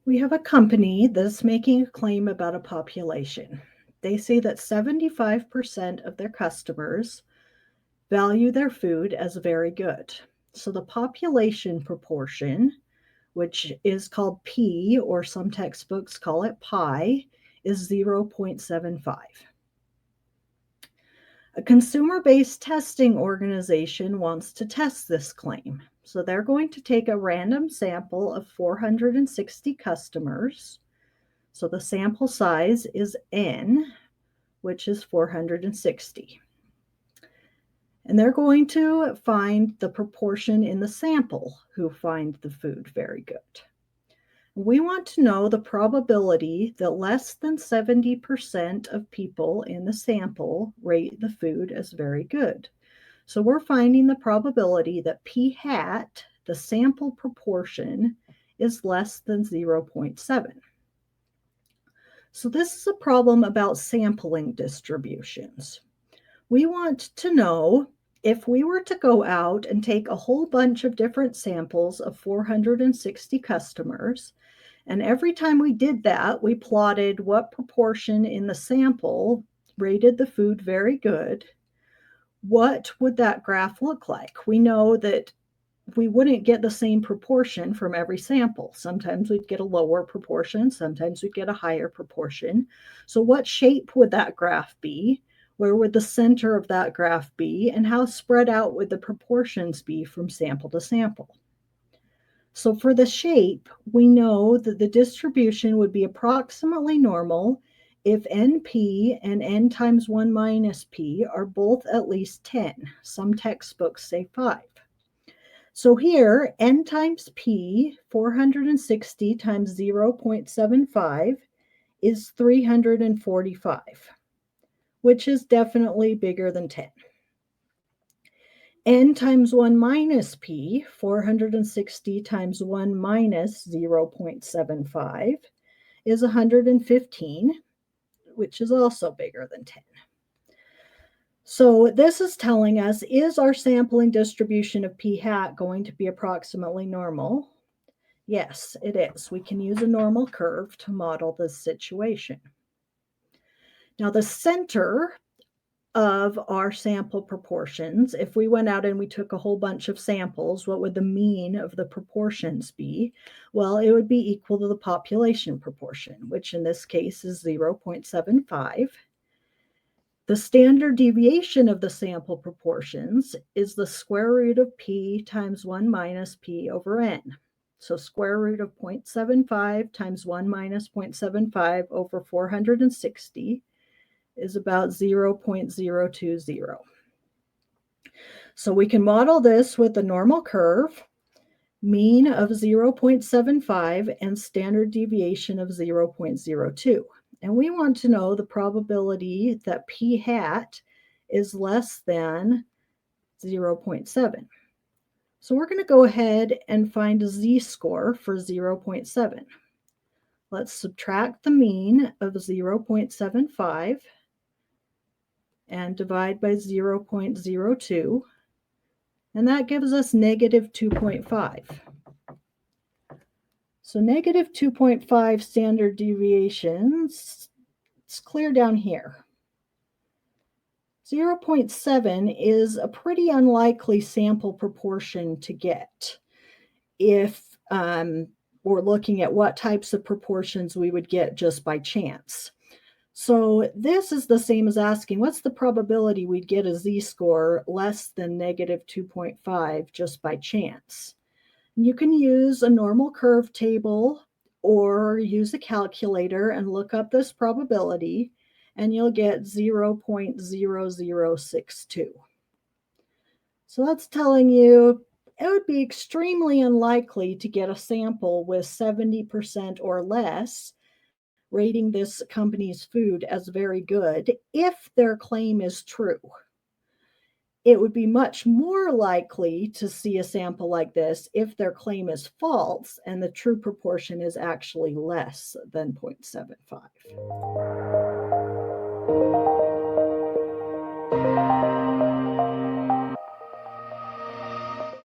We have a company that's making a claim about a population. They say that 75% of their customers value their food as very good. So the population proportion, which is called P, or some textbooks call it pi, is 0.75. A consumer-based testing organization wants to test this claim. So they're going to take a random sample of 460 customers. So the sample size is N, which is 460. And they're going to find the proportion in the sample who find the food very good. We want to know the probability that less than 70% of people in the sample rate the food as very good. So we're finding the probability that p hat, the sample proportion, is less than 0.7. So this is a problem about sampling distributions. We want to know if we were to go out and take a whole bunch of different samples of 460 customers, and every time we did that, we plotted what proportion in the sample rated the food very good, what would that graph look like? We know that we wouldn't get the same proportion from every sample. Sometimes we'd get a lower proportion, sometimes we'd get a higher proportion. So what shape would that graph be? Where would the center of that graph be? And how spread out would the proportions be from sample to sample? So for the shape, we know that the distribution would be approximately normal if NP and N times 1 minus P are both at least 10. Some textbooks say 5. So here, N times P, 460 times 0.75 is 345, which is definitely bigger than 10. N times 1 minus P, 460 times 1 minus 0.75, is 115, which is also bigger than 10. So this is telling us, is our sampling distribution of p hat going to be approximately normal? Yes, it is. We can use a normal curve to model this situation. Now the center of our sample proportions, if we went out and we took a whole bunch of samples, what would the mean of the proportions be? Well, it would be equal to the population proportion, which in this case is 0.75. The standard deviation of the sample proportions is the square root of p times 1 minus p over n. So square root of 0.75 times 1 minus 0.75 over 460 is about 0.020. So we can model this with the normal curve, mean of 0.75 and standard deviation of 0.02. And we want to know the probability that p hat is less than 0.7. So we're going to go ahead and find a z-score for 0.7. Let's subtract the mean of 0.75 and divide by 0.02, and that gives us negative 2.5. So negative 2.5 standard deviations, it's clear down here. 0.7 is a pretty unlikely sample proportion to get if we're looking at what types of proportions we would get just by chance. So this is the same as asking, what's the probability we'd get a z-score less than negative 2.5 just by chance? You can use a normal curve table or use a calculator and look up this probability, and you'll get 0.0062. So that's telling you it would be extremely unlikely to get a sample with 70% or less rating this company's food as very good if their claim is true. It would be much more likely to see a sample like this if their claim is false and the true proportion is actually less than 0.75.